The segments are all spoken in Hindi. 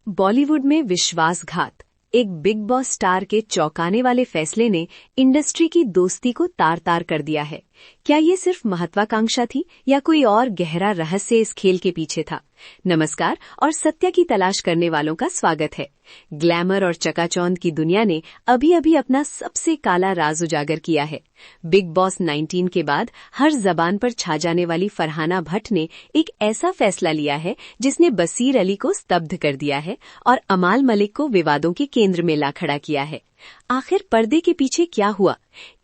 बॉलीवुड में विश्वासघात, एक बिग बॉस स्टार के चौंकाने वाले फैसले ने इंडस्ट्री की दोस्ती को तार तार कर दिया है। क्या ये सिर्फ महत्वाकांक्षा थी या कोई और गहरा रहस्य इस खेल के पीछे था? नमस्कार और सत्य की तलाश करने वालों का स्वागत है। ग्लैमर और चकाचौंध की दुनिया ने अभी अभी अपना सबसे काला राज उजागर किया है। बिग बॉस 19 के बाद हर जबान पर छा जाने वाली फरहाना भट्ट ने एक ऐसा फैसला लिया है जिसने बसीर अली को स्तब्ध कर दिया है और अमाल मलिक को विवादों के केंद्र में ला खड़ा किया है। आखिर पर्दे के पीछे क्या हुआ?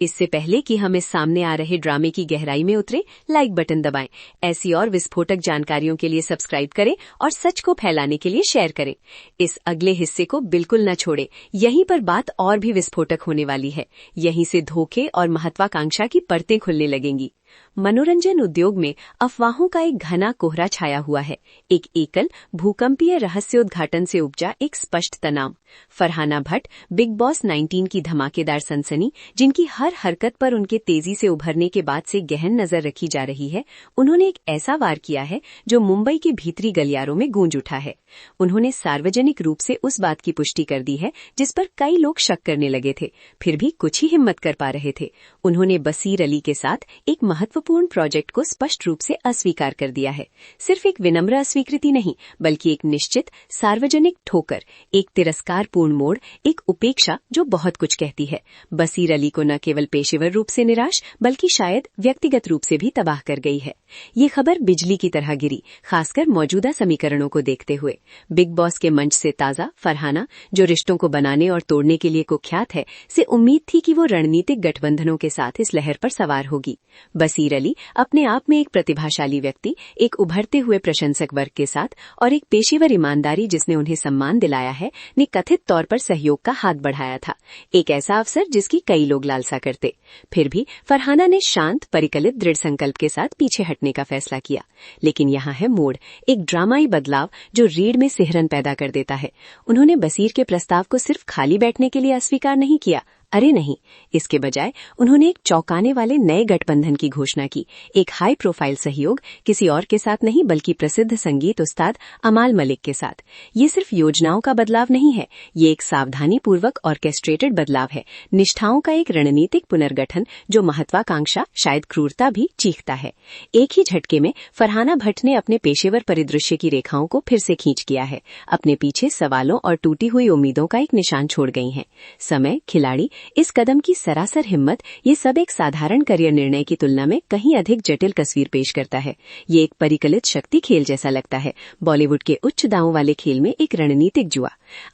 इससे पहले कि हम इस सामने आ रहे ड्रामे की गहराई में उतरे, लाइक बटन दबाएं। ऐसी और विस्फोटक जानकारियों के लिए सब्सक्राइब करें और सच को फैलाने के लिए शेयर करें। इस अगले हिस्से को बिल्कुल न छोड़ें। यहीं पर बात और भी विस्फोटक होने वाली है। यहीं से धोखे और महत्वाकांक्षा की परतें खुलने लगेंगी। मनोरंजन उद्योग में अफवाहों का एक घना कोहरा छाया हुआ है। एक एकल भूकंपीय रहस्योद्घाटन से उपजा एक स्पष्ट तनाव। फरहाना भट्ट, बिग बॉस 19 की धमाकेदार सनसनी, जिनकी हर हरकत पर उनके तेजी से उभरने के बाद से गहन नजर रखी जा रही है, उन्होंने एक ऐसा वार किया है जो मुंबई के भीतरी गलियारों में गूंज उठा है। उन्होंने सार्वजनिक रूप से उस बात की पुष्टि कर दी है जिस पर कई लोग शक करने लगे थे, फिर भी कुछ ही हिम्मत कर पा रहे थे। उन्होंने बसीर अली के साथ एक महत्वपूर्ण प्रोजेक्ट को स्पष्ट रूप से अस्वीकार कर दिया है। सिर्फ एक विनम्र अस्वीकृति नहीं, बल्कि एक निश्चित सार्वजनिक ठोकर, एक तिरस्कारपूर्ण मोड़, एक उपेक्षा जो बहुत कुछ कहती है। बसीर अली को न केवल पेशेवर रूप से निराश, बल्कि शायद व्यक्तिगत रूप से भी तबाह कर गई है। ये खबर बिजली की तरह गिरी, खासकर मौजूदा समीकरणों को देखते हुए। बिग बॉस के मंच से ताजा फरहाना, जो रिश्तों को बनाने और तोड़ने के लिए कुख्यात है, से उम्मीद थी कि वो रणनीतिक गठबंधनों के साथ इस लहर पर सवार होगी। बसीर अली अपने आप में एक प्रतिभाशाली व्यक्ति, एक उभरते हुए प्रशंसक वर्ग के साथ और एक पेशेवर ईमानदारी जिसने उन्हें सम्मान दिलाया है, ने कथित तौर पर सहयोग का हाथ बढ़ाया था। एक ऐसा अवसर जिसकी कई लोग लालसा करते। फिर भी फरहाना ने शांत, परिकलित, दृढ़ संकल्प के साथ पीछे हटने का फैसला किया। लेकिन यहाँ है मोड़, एक ड्रामाई बदलाव जो रीढ़ में सिहरन पैदा कर देता है। उन्होंने बसीर के प्रस्ताव को सिर्फ खाली बैठने के लिए अस्वीकार नहीं किया, अरे नहीं, इसके बजाय उन्होंने एक चौंकाने वाले नए गठबंधन की घोषणा की। एक हाई प्रोफाइल सहयोग, किसी और के साथ नहीं बल्कि प्रसिद्ध संगीत उस्ताद अमाल मलिक के साथ। ये सिर्फ योजनाओं का बदलाव नहीं है, ये एक सावधानीपूर्वक ऑर्केस्ट्रेटेड बदलाव है, निष्ठाओं का एक रणनीतिक पुनर्गठन जो महत्वाकांक्षा, शायद क्रूरता भी चीखता है। एक ही झटके में फरहाना भट्ट ने अपने पेशेवर परिदृश्य की रेखाओं को फिर से खींच किया है। अपने पीछे सवालों और टूटी हुई उम्मीदों का एक निशान छोड़ गई हैं। समय, खिलाड़ी, इस कदम की सरासर हिम्मत, ये सब एक साधारण करियर निर्णय की तुलना में कहीं अधिक जटिल तस्वीर पेश करता है। ये एक परिकलित शक्ति खेल जैसा लगता है, बॉलीवुड के उच्च दांवों वाले खेल में एक रणनीतिक जुआ।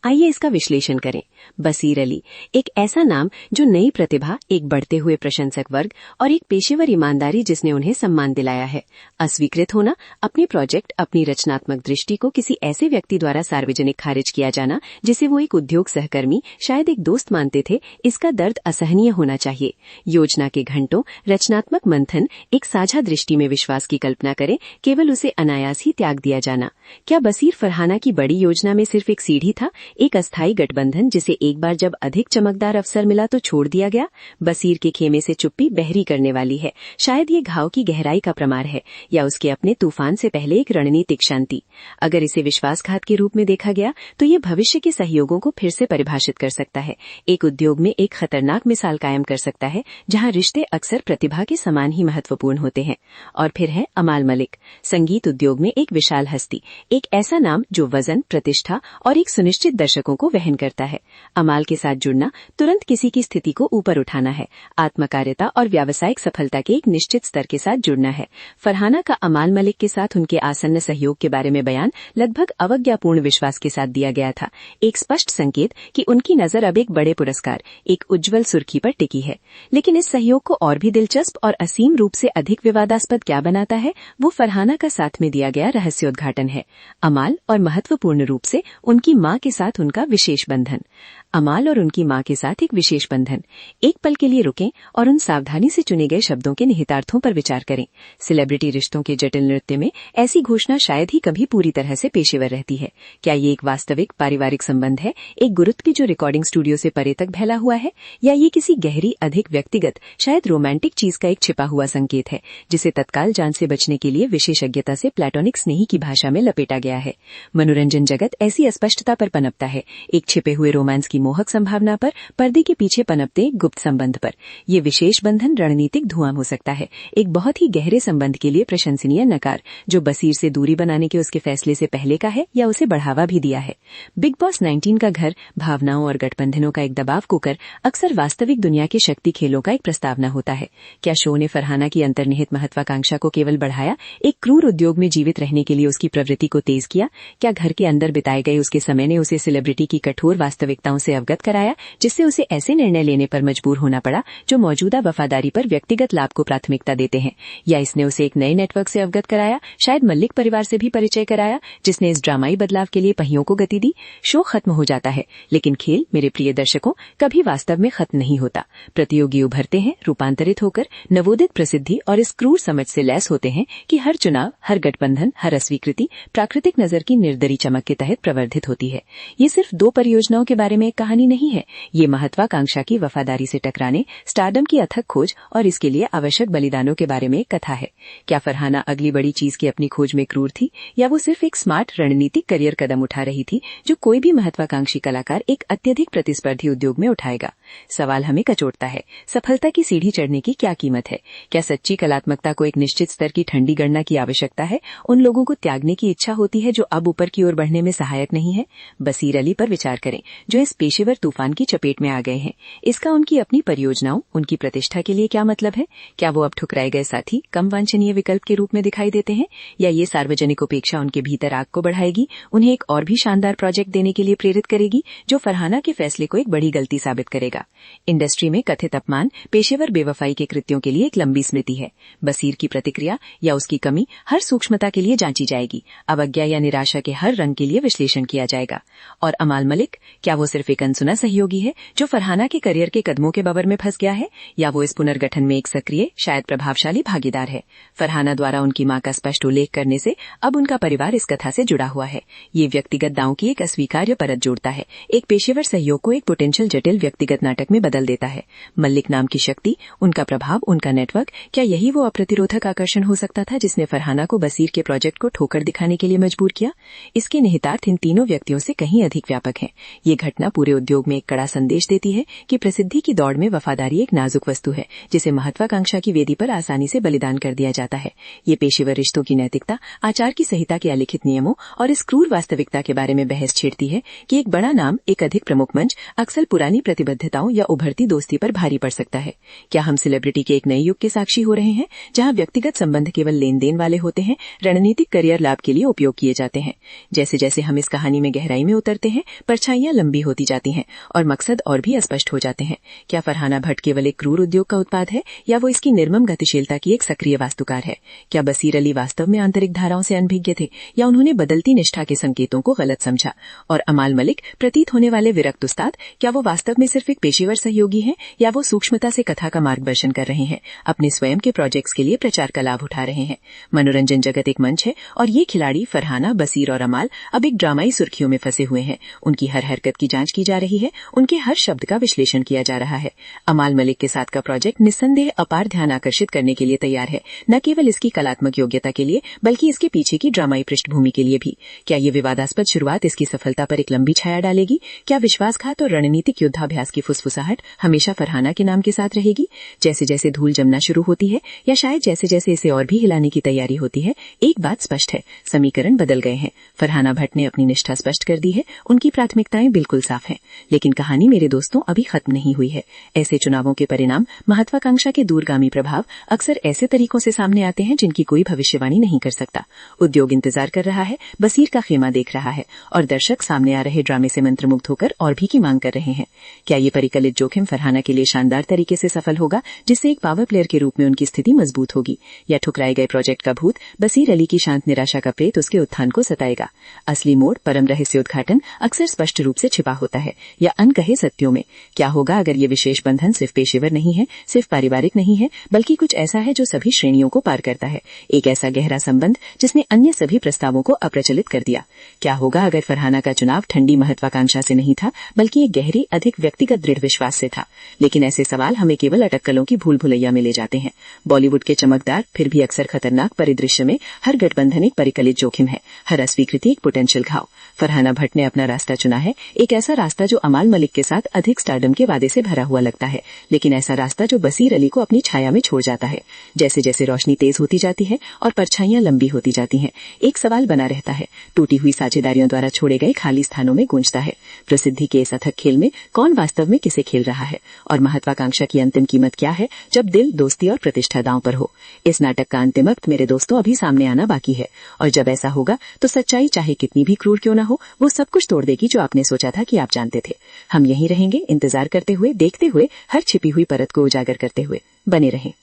आइए इसका विश्लेषण करें। बसीर अली, एक ऐसा नाम जो नई प्रतिभा, एक बढ़ते हुए प्रशंसक वर्ग और एक पेशेवर ईमानदारी जिसने उन्हें सम्मान दिलाया है। अस्वीकृत होना, अपने प्रोजेक्ट, अपनी रचनात्मक दृष्टि को किसी ऐसे व्यक्ति द्वारा सार्वजनिक खारिज किया जाना जिसे वो एक उद्योग सहकर्मी, शायद एक दोस्त मानते थे, इसका दर्द असहनीय होना चाहिए। योजना के घंटों, रचनात्मक मंथन, एक साझा दृष्टि में विश्वास की कल्पना करें, केवल उसे अनायास ही त्याग दिया जाना। क्या बसीर फरहाना की बड़ी योजना में सिर्फ एक सीढ़ी था, एक अस्थायी गठबंधन जिसे एक बार जब अधिक चमकदार अवसर मिला तो छोड़ दिया गया? बसीर के खेमे से चुप्पी बहरी करने वाली है। शायद ये घाव की गहराई का प्रमाण है, या उसके अपने तूफान से पहले एक रणनीतिक शांति। अगर इसे विश्वासघात के रूप में देखा गया तो ये भविष्य के सहयोगों को फिर से परिभाषित कर सकता है। एक उद्योग में एक खतरनाक मिसाल कायम कर सकता है जहां रिश्ते अक्सर प्रतिभा के समान ही महत्वपूर्ण होते हैं। और फिर है अमाल मलिक, संगीत उद्योग में एक विशाल हस्ती, एक ऐसा नाम जो वजन, प्रतिष्ठा और एक सुनिश्चित दर्शकों को वहन करता है। अमाल के साथ जुड़ना तुरंत किसी की स्थिति को ऊपर उठाना है, आत्मकार्यता और व्यावसायिक सफलता के एक निश्चित स्तर के साथ जुड़ना है। फरहाना का अमाल मलिक के साथ उनके आसन्न सहयोग के बारे में बयान लगभग अवज्ञापूर्ण विश्वास के साथ दिया गया था, एक स्पष्ट संकेत कि उनकी नजर अब एक बड़े पुरस्कार, एक उज्जवल सुर्खी पर टिकी है। लेकिन इस सहयोग को और भी दिलचस्प और असीम रूप से अधिक विवादास्पद क्या बनाता है, वो फरहाना का साथ में दिया गया रहस्योद्घाटन है। अमाल और महत्वपूर्ण रूप से उनकी मां के साथ उनका विशेष बंधन। अमाल और उनकी मां के साथ एक विशेष बंधन। एक पल के लिए रुकें और उन सावधानी से चुने गए शब्दों के निहितार्थों पर विचार करें। सेलिब्रिटी रिश्तों के जटिल नृत्य में ऐसी घोषणा शायद ही कभी पूरी तरह से पेशेवर रहती है। क्या ये एक वास्तविक पारिवारिक संबंध है, एक गुरुत्व की जो रिकॉर्डिंग स्टूडियो से परे तक फैला हुआ है, है, या ये किसी गहरी, अधिक व्यक्तिगत, शायद रोमांटिक चीज का एक छिपा हुआ संकेत है, जिसे तत्काल जांच से बचने के लिए विशेषज्ञता से प्लेटोनिक स्नेही की भाषा में लपेटा गया है। मनोरंजन जगत ऐसी अस्पष्टता पर पनपता है, एक छिपे हुए रोमांस की मोहक संभावना पर, पर्दे के पीछे पनपते एक गुप्त संबंध पर। ये विशेष बंधन रणनीतिक धुआं हो सकता है, एक बहुत ही गहरे संबंध के लिए प्रशंसनीय नकार, जो बसीर से दूरी बनाने के उसके फैसले से पहले का है या उसे बढ़ावा भी दिया है। बिग बॉस 19 का घर भावनाओं और गठबंधनों का एक दबाव कुकर अक्सर वास्तविक दुनिया के शक्ति खेलों का एक प्रस्तावना होता है। क्या शो ने फरहाना की अंतर्निहित महत्वाकांक्षा को केवल बढ़ाया, एक क्रूर उद्योग में जीवित रहने के लिए उसकी प्रवृत्ति को तेज किया? क्या घर के अंदर बिताए गए उसके समय ने उसे सेलिब्रिटी की कठोर वास्तविकताओं से अवगत कराया, जिससे उसे ऐसे निर्णय लेने पर मजबूर होना पड़ा जो मौजूदा वफादारी पर व्यक्तिगत लाभ को प्राथमिकता देते हैं? या इसने उसे एक नए नेटवर्क से अवगत कराया, शायद मल्लिक परिवार से भी परिचय कराया, जिसने इस ड्रामाई बदलाव के लिए पहियों को गति दी? शो खत्म हो जाता है, लेकिन खेल, मेरे प्रिय दर्शकों, कभी वास्तव में खत्म नहीं होता। प्रतियोगी उभरते हैं, रूपांतरित होकर नवोदित प्रसिद्धि और इस क्रूर समझ से लैस होते हैं कि हर चुनाव, हर गठबंधन, हर अस्वीकृति प्राकृतिक नजर की निर्दयी चमक के तहत प्रवर्धित होती है। ये सिर्फ दो परियोजनाओं के बारे में एक कहानी नहीं है, ये महत्वाकांक्षा की वफादारी से टकराने, स्टारडम की अथक खोज और इसके लिए आवश्यक बलिदानों के बारे में एक कथा है। क्या फरहाना अगली बड़ी चीज की अपनी खोज में क्रूर थी, या वो सिर्फ एक स्मार्ट रणनीतिक करियर कदम उठा रही थी जो कोई भी महत्वाकांक्षी कलाकार एक अत्यधिक प्रतिस्पर्धी उद्योग में उठाएगा? सवाल हमें कचोटता है, सफलता की सीढ़ी चढ़ने की क्या कीमत है? क्या सच्ची कलात्मकता को एक निश्चित स्तर की ठंडी गणना की आवश्यकता है, उन लोगों को त्यागने की इच्छा होती है जो अब ऊपर की ओर बढ़ने में सहायक नहीं है? बसीर अली पर विचार करें, जो इस पेशेवर तूफान की चपेट में आ गए हैं। इसका उनकी अपनी परियोजनाओं, उनकी प्रतिष्ठा के लिए क्या मतलब है? क्या वो अब ठुकराए गए साथी कम वांछनीय विकल्प के रूप में दिखाई देते हैं, या ये सार्वजनिक उपेक्षा उनके भीतर आग को बढ़ाएगी, उन्हें एक और भी शानदार प्रोजेक्ट देने के लिए प्रेरित करेगी जो फरहाना के फैसले को एक बड़ी गलती साबित करेगा? इंडस्ट्री में कथित अपमान, पेशेवर बेवफाई के कृत्यों के लिए एक लंबी स्मृति है। बसीर की प्रतिक्रिया या उसकी कमी हर सूक्ष्मता के लिए जांची जाएगी, अवज्ञा या निराशा के हर रंग के लिए विश्लेषण किया जाएगा। और अमाल मलिक, क्या वो सिर्फ एक अनसुना सहयोगी है जो फरहाना के करियर के कदमों के बवर में फंस गया है, या वो इस पुनर्गठन में एक सक्रिय, शायद प्रभावशाली भागीदार है? फरहाना द्वारा उनकी मां का स्पष्ट उल्लेख करने से अब उनका परिवार इस कथा से जुड़ा हुआ है। ये व्यक्तिगत दांव की एक अस्वीकार्य परत जोड़ता है, एक पेशेवर सहयोग को एक पोटेंशियल जटिल व्यक्तिगत नाटक में बदल देता है। मल्लिक नाम की शक्ति, उनका प्रभाव, उनका नेटवर्क, क्या यही वो अप्रतिरोधक आकर्षण हो सकता था जिसने फरहाना को बसीर के प्रोजेक्ट को ठोकर दिखाने के लिए मजबूर किया? इसके निहितार्थ इन तीनों व्यक्तियों से कहीं अधिक व्यापक हैं। ये घटना पूरे उद्योग में एक कड़ा संदेश देती है कि प्रसिद्धि की दौड़ में वफादारी एक नाजुक वस्तु है, जिसे महत्वाकांक्षा की वेदी पर आसानी से बलिदान कर दिया जाता है। ये पेशेवर रिश्तों की नैतिकता, आचार की संहिता के अलिखित नियमों और इस क्रूर वास्तविकता के बारे में बहस छेड़ती है कि एक बड़ा नाम, एक अधिक प्रमुख मंच अक्सर पुरानी प्रतिबद्धताओं या उभरती दोस्ती पर भारी पड़ सकता है। क्या हम सेलिब्रिटी के एक नए युग के साक्षी हो रहे हैं, जहां व्यक्तिगत संबंध केवल लेन देन वाले होते हैं, रणनीतिक करियर लाभ के लिए उपयोग किए जाते हैं? जैसे जैसे हम इस कहानी में गहराई में उतरते हैं, परछाइयां लंबी होती जाती हैं और मकसद और भी स्पष्ट हो जाते हैं। क्या फरहाना भट्ट केवल एक क्रूर उद्योग का उत्पाद है, या वो इसकी निर्मम गतिशीलता की एक सक्रिय वास्तुकार है? क्या बसीर अली वास्तव में आंतरिक धाराओं से अनभिज्ञ थे, या उन्होंने बदलती निष्ठा के संकेतों को गलत समझा? और अमाल मलिक, प्रतीत होने वाले विरक्त उस्ताद, क्या वो वास्तव में सिर्फ एक पेशेवर सहयोगी हैं, या वो सूक्ष्मता से कथा का मार्गदर्शन कर रहे हैं, अपने स्वयं के प्रोजेक्ट्स के लिए प्रचार का लाभ उठा रहे हैं? मनोरंजन जगत एक मंच है, और ये खिलाड़ी फरहाना, बसीर और अमाल अब एक ड्रामाई सुर्खियों में फंसे हुए हैं। उनकी हर हरकत की जांच की जा रही है, उनके हर शब्द का विश्लेषण किया जा रहा है। अमाल मलिक के साथ का प्रोजेक्ट निस्संदेह अपार ध्यान आकर्षित करने के लिए तैयार है, न केवल इसकी कलात्मक योग्यता के लिए, बल्कि इसके पीछे की ड्रामाई पृष्ठभूमि के लिए भी। क्या ये विवादास्पद शुरुआत इसकी सफलता पर एक लंबी छाया डालेगी? क्या विश्वासघात और रणनीतिक युद्धाभ्यास की फुसफुसाहट हमेशा फरहाना के नाम के साथ रहेगी? जैसे जैसे धूल जमना शुरू होती है, या शायद जैसे जैसे इसे और भी हिलाने की तैयारी होती है, एक बात स्पष्ट है, समीकरण बदल गए हैं। फरहाना भट्ट ने अपनी निष्ठा स्पष्ट कर दी है, उनकी प्राथमिकताएं बिल्कुल साफ हैं। लेकिन कहानी, मेरे दोस्तों, अभी खत्म नहीं हुई है। ऐसे चुनावों के परिणाम, महत्वाकांक्षा के दूरगामी प्रभाव अक्सर ऐसे तरीकों से सामने आते हैं जिनकी कोई भविष्यवाणी नहीं कर सकता। उद्योग इंतजार कर रहा है, बसीर का खेमा देख रहा है, और दर्शक सामने आ रहे ड्रामे से मंत्रमुग्ध होकर और भी की मांग कर रहे हैं। क्या ये परिकलित जोखिम फरहाना के लिए शानदार तरीके से सफल होगा, जिससे एक पावर प्लेयर के रूप में उनकी स्थिति मजबूत होगी, या ठुकराए गए प्रोजेक्ट का भूत, बसीर अली की शांत निराशा का प्रेत उसके उत्थान को सताएगा? असली मोड़, परम रहस्योद्घाटन अक्सर स्पष्ट रूप से छिपा होता है, या अनकहे सत्यों में। क्या होगा अगर ये विशेष बंधन सिर्फ पेशेवर नहीं है, सिर्फ पारिवारिक नहीं है, बल्कि कुछ ऐसा है जो सभी श्रेणियों को पार करता है, एक ऐसा गहरा संबंध जिसने अन्य सभी प्रस्तावों को अप्रचलित कर दिया? क्या होगा अगर फरहाना का चुनाव ठंडी महत्वाकांक्षा से नहीं था, बल्कि एक गहरी, अधिक व्यक्तिगत व्यक्तिगत दृढ़ विश्वास से था। लेकिन ऐसे सवाल हमें केवल अटक्कलों की भूल भुलैया में ले जाते हैं। बॉलीवुड के चमकदार फिर भी अक्सर खतरनाक परिदृश्य में हर गठबंधन एक परिकलित जोखिम है, हर अस्वीकृति एक पोटेंशियल घाव। फरहाना भट्ट ने अपना रास्ता चुना है, एक ऐसा रास्ता जो अमाल मलिक के साथ अधिक स्टारडम के वादे से भरा हुआ लगता है, लेकिन ऐसा रास्ता जो बसीर अली को अपनी छाया में छोड़ जाता है। जैसे जैसे रोशनी तेज होती जाती है और परछाइयां लंबी होती जाती हैं, एक सवाल बना रहता है, टूटी हुई साझेदारियों द्वारा छोड़े गए खाली स्थानों में गूंजता है, प्रसिद्धि के इस अथक खेल में कौन वास्तव में किसे खेल रहा है, और महत्वाकांक्षा की अंतिम कीमत क्या है जब दिल, दोस्ती और प्रतिष्ठा दांव पर हो। इस नाटक का अंतिम वक्त मेरे दोस्तों अभी सामने आना बाकी है, और जब ऐसा होगा तो सच्चाई चाहे कितनी भी क्रूर क्यों न हो, वो सब कुछ तोड़ देगी जो आपने सोचा था कि आप जानते थे। हम यहीं रहेंगे, इंतजार करते हुए, देखते हुए, हर छिपी हुई परत को उजागर करते हुए। बने रहें।